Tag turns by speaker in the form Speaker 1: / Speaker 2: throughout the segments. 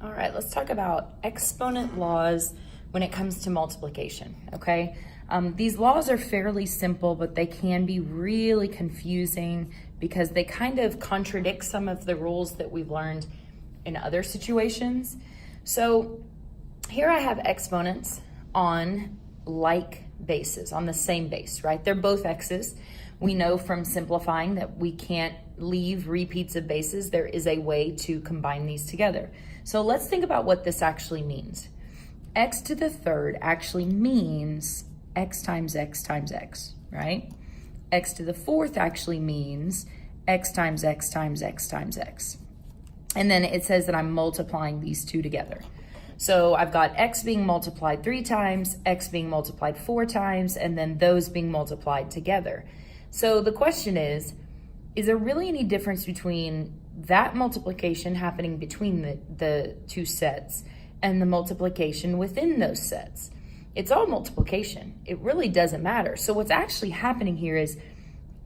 Speaker 1: All right, let's talk about exponent laws when it comes to multiplication, okay? These laws are fairly simple, but they can be really confusing because they kind of contradict some of the rules that we've learned in other situations. So here I have exponents on like bases, on the same base, right? They're both x's. We know from simplifying that we can't leave repeats of bases. There is a way to combine these together. So let's think about what this actually means. X to the third actually means x times x times x, right? X to the fourth actually means x times x times x times x. And then it says that I'm multiplying these two together. So I've got x being multiplied 3 times, x being multiplied 4 times, and then those being multiplied together. So the question is there really any difference between that multiplication happening between the two sets and the multiplication within those sets? It's all multiplication. It really doesn't matter. So what's actually happening here is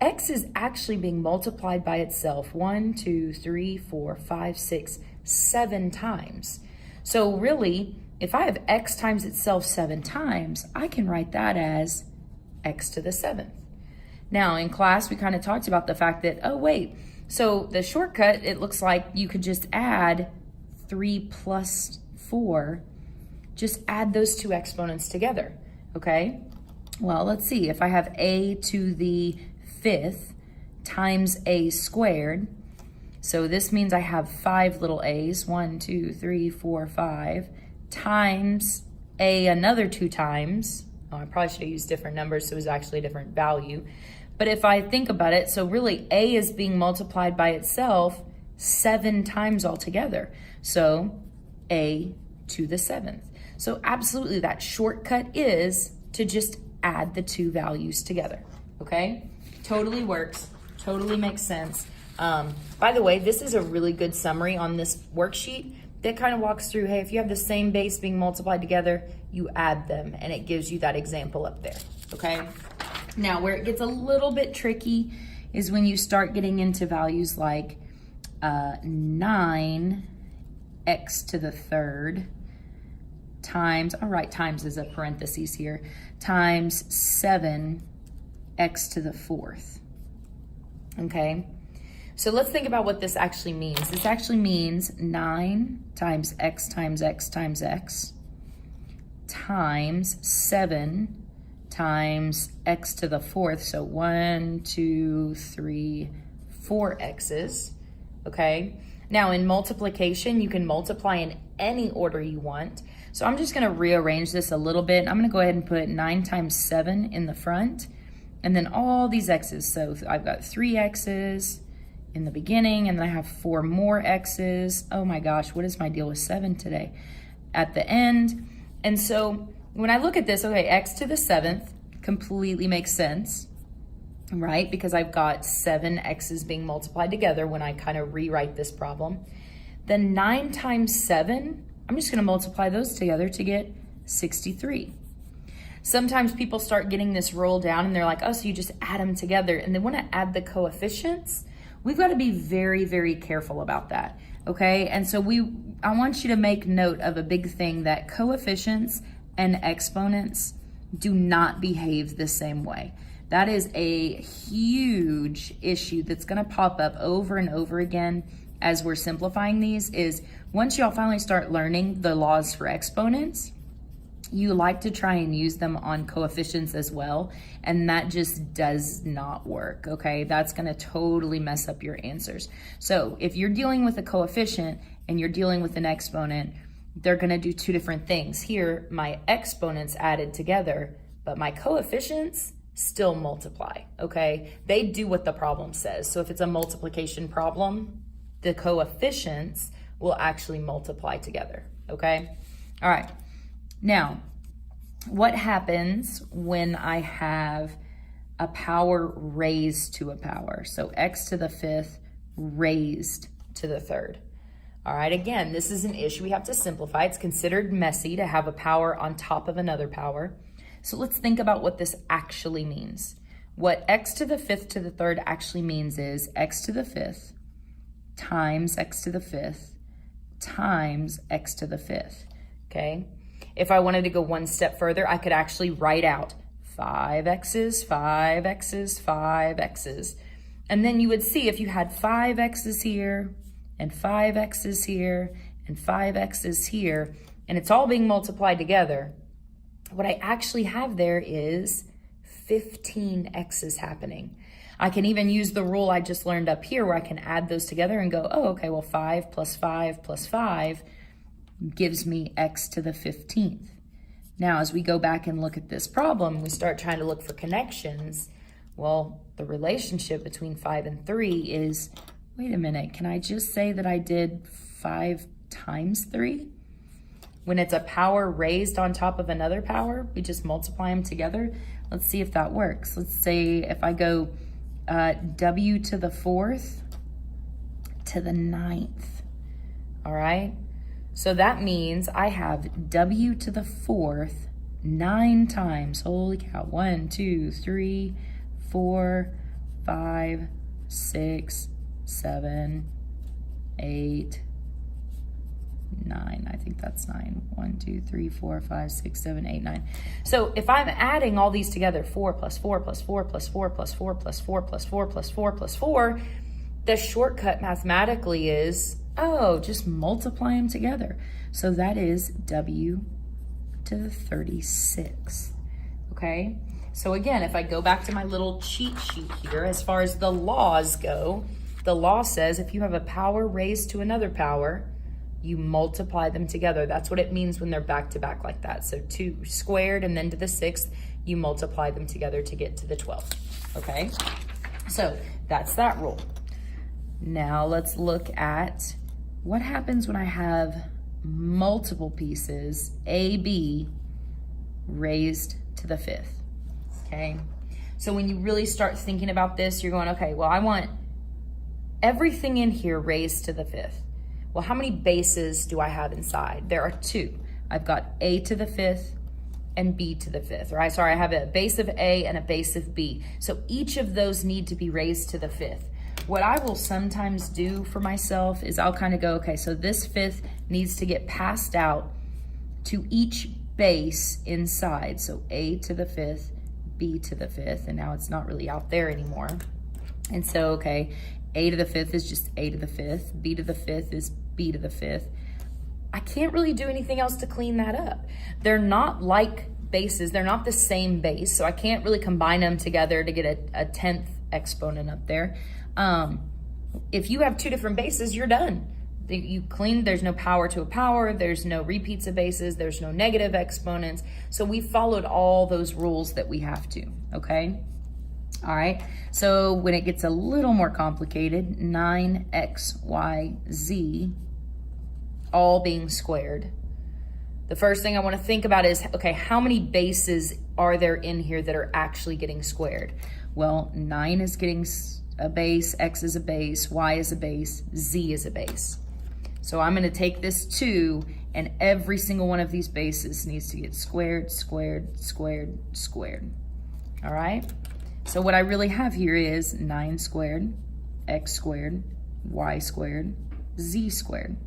Speaker 1: x is actually being multiplied by itself 1, 2, 3, 4, 5, 6, 7 times. So really, if I have x times itself 7 times, I can write that as x to the 7th. Now in class, we kind of talked about the fact that, oh wait, so the shortcut, it looks like you could just add 3 plus 4, just add those two exponents together, okay? Well, let's see, if I have a to the 5th times a squared, so this means I have 5 little a's, 1, 2, 3, 4, 5, times a another 2 times. Oh, I probably should have used different numbers so it was actually a different value. But if I think about it, so really a is being multiplied by itself 7 times altogether. So a to the 7th. So absolutely that shortcut is to just add the two values together, okay? Totally works, totally makes sense. By the way, this is a really good summary on this worksheet that kind of walks through, hey, if you have the same base being multiplied together, you add them, and it gives you that example up there, okay? Now, where it gets a little bit tricky is when you start getting into values like 9x to the third times, I'll write times as a parentheses here, times 7x to the fourth, okay? So let's think about what this actually means. This actually means 9 times x times x times x times 7 times x to the fourth. So 1, 2, 3, 4 x's, okay? Now in multiplication, you can multiply in any order you want. So I'm just gonna rearrange this a little bit. I'm gonna go ahead and put 9 times 7 in the front, and then all these x's. So I've got 3 x's in the beginning, and then I have 4 more x's. Oh my gosh, what is my deal with 7 today? At the end. And so when I look at this, okay, x to the 7th completely makes sense, right? Because I've got 7 x's being multiplied together when I kind of rewrite this problem. Then 9 times 7, I'm just gonna multiply those together to get 63. Sometimes people start getting this roll down and they're like, oh, so you just add them together, and they wanna add the coefficients. We've got to be very, very careful about that, okay? And so I want you to make note of a big thing, that coefficients and exponents do not behave the same way. That is a huge issue that's gonna pop up over and over again as we're simplifying these. Is once y'all finally start learning the laws for exponents, you like to try and use them on coefficients as well, and that just does not work, okay? That's gonna totally mess up your answers. So if you're dealing with a coefficient and you're dealing with an exponent, they're gonna do two different things. Here, my exponents added together, but my coefficients still multiply, okay? They do what the problem says. So if it's a multiplication problem, the coefficients will actually multiply together, okay? All right. Now, what happens when I have a power raised to a power? So x to the 5th raised to the 3rd. All right, again, this is an issue we have to simplify. It's considered messy to have a power on top of another power. So let's think about what this actually means. What x to the 5th to the 3rd actually means is x to the 5th times x to the 5th times x to the 5th, okay? If I wanted to go one step further, I could actually write out 5x's, 5x's, 5x's. And then you would see if you had 5x's here and 5x's here and 5x's here, and it's all being multiplied together, what I actually have there is 15 x's happening. I can even use the rule I just learned up here where I can add those together and go, oh, okay, well, 5 plus 5 plus 5 gives me x to the 15th. Now, as we go back and look at this problem, we start trying to look for connections. Well, the relationship between 5 and 3 is, wait a minute, can I just say that I did 5 times 3? When it's a power raised on top of another power, we just multiply them together. Let's see if that works. Let's say if I go w to the 4th to the 9th, all right? So that means I have w to the 4th 9 times. Holy cow. 1, 2, 3, 4, 5, 6, 7, 8, 9. I think that's 9. 1, 2, 3, 4, 5, 6, 7, 8, 9. So if I'm adding all these together, 4 plus 4 plus 4 plus 4 plus 4 plus 4 plus 4 plus 4 plus 4, the shortcut mathematically is, oh, just multiply them together. So that is w to the 36th, okay? So again, if I go back to my little cheat sheet here, as far as the laws go, the law says if you have a power raised to another power, you multiply them together. That's what it means when they're back to back like that. So 2 squared and then to the 6th, you multiply them together to get to the 12th, okay? So that's that rule. Now let's look at what happens when I have multiple pieces, AB, raised to the 5th, okay? So when you really start thinking about this, you're going, okay, well, I want everything in here raised to the 5th. Well, how many bases do I have inside? There are 2. I've got A to the 5th and B to the 5th, right? Sorry, I have a base of A and a base of B. So each of those need to be raised to the 5th. What I will sometimes do for myself is I'll kind of go, okay, so this 5th needs to get passed out to each base inside. So A to the 5th, B to the 5th, and now it's not really out there anymore. And so, okay, A to the 5th is just A to the 5th, B to the 5th is B to the 5th. I can't really do anything else to clean that up. They're not like bases, they're not the same base, so I can't really combine them together to get a 10th exponent up there. If you have 2 different bases, you're done. You clean, there's no power to a power, there's no repeats of bases, there's no negative exponents. So we followed all those rules that we have to, okay? All right, so when it gets a little more complicated, 9xyz all being squared, the first thing I want to think about is, okay, how many bases are there in here that are actually getting squared? Well, 9 is getting a base, x is a base, y is a base, z is a base. So I'm going to take this 2, and every single one of these bases needs to get squared, squared, squared, squared. All right? So what I really have here is 9 squared, x squared, y squared, z squared.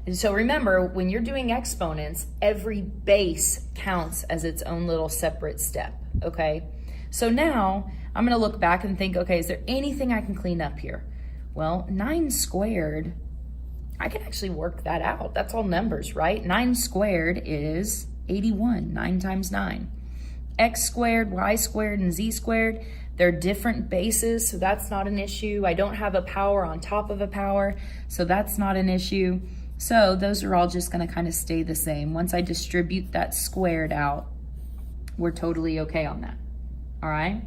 Speaker 1: And so remember, when you're doing exponents, every base counts as its own little separate step, okay? So now I'm gonna look back and think, okay, is there anything I can clean up here? Well, 9 squared, I can actually work that out. That's all numbers, right? 9 squared is 81, 9 times 9. X squared, y squared, and z squared, they're different bases, so that's not an issue. I don't have a power on top of a power, so that's not an issue. So those are all just gonna kind of stay the same. Once I distribute that squared out, we're totally okay on that, all right?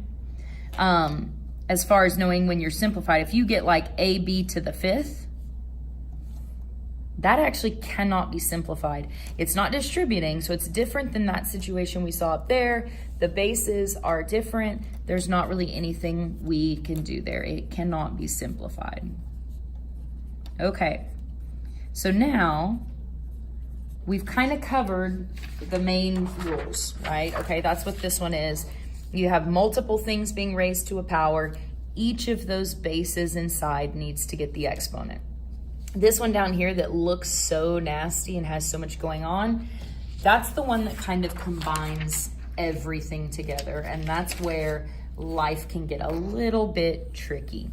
Speaker 1: As far as knowing when you're simplified, if you get like AB to the 5th, that actually cannot be simplified. It's not distributing, so it's different than that situation we saw up there. The bases are different. There's not really anything we can do there. It cannot be simplified. Okay, so now we've kind of covered the main rules, right? Okay, that's what this one is. You have multiple things being raised to a power. Each of those bases inside needs to get the exponent. This one down here that looks so nasty and has so much going on, that's the one that kind of combines everything together. And that's where life can get a little bit tricky.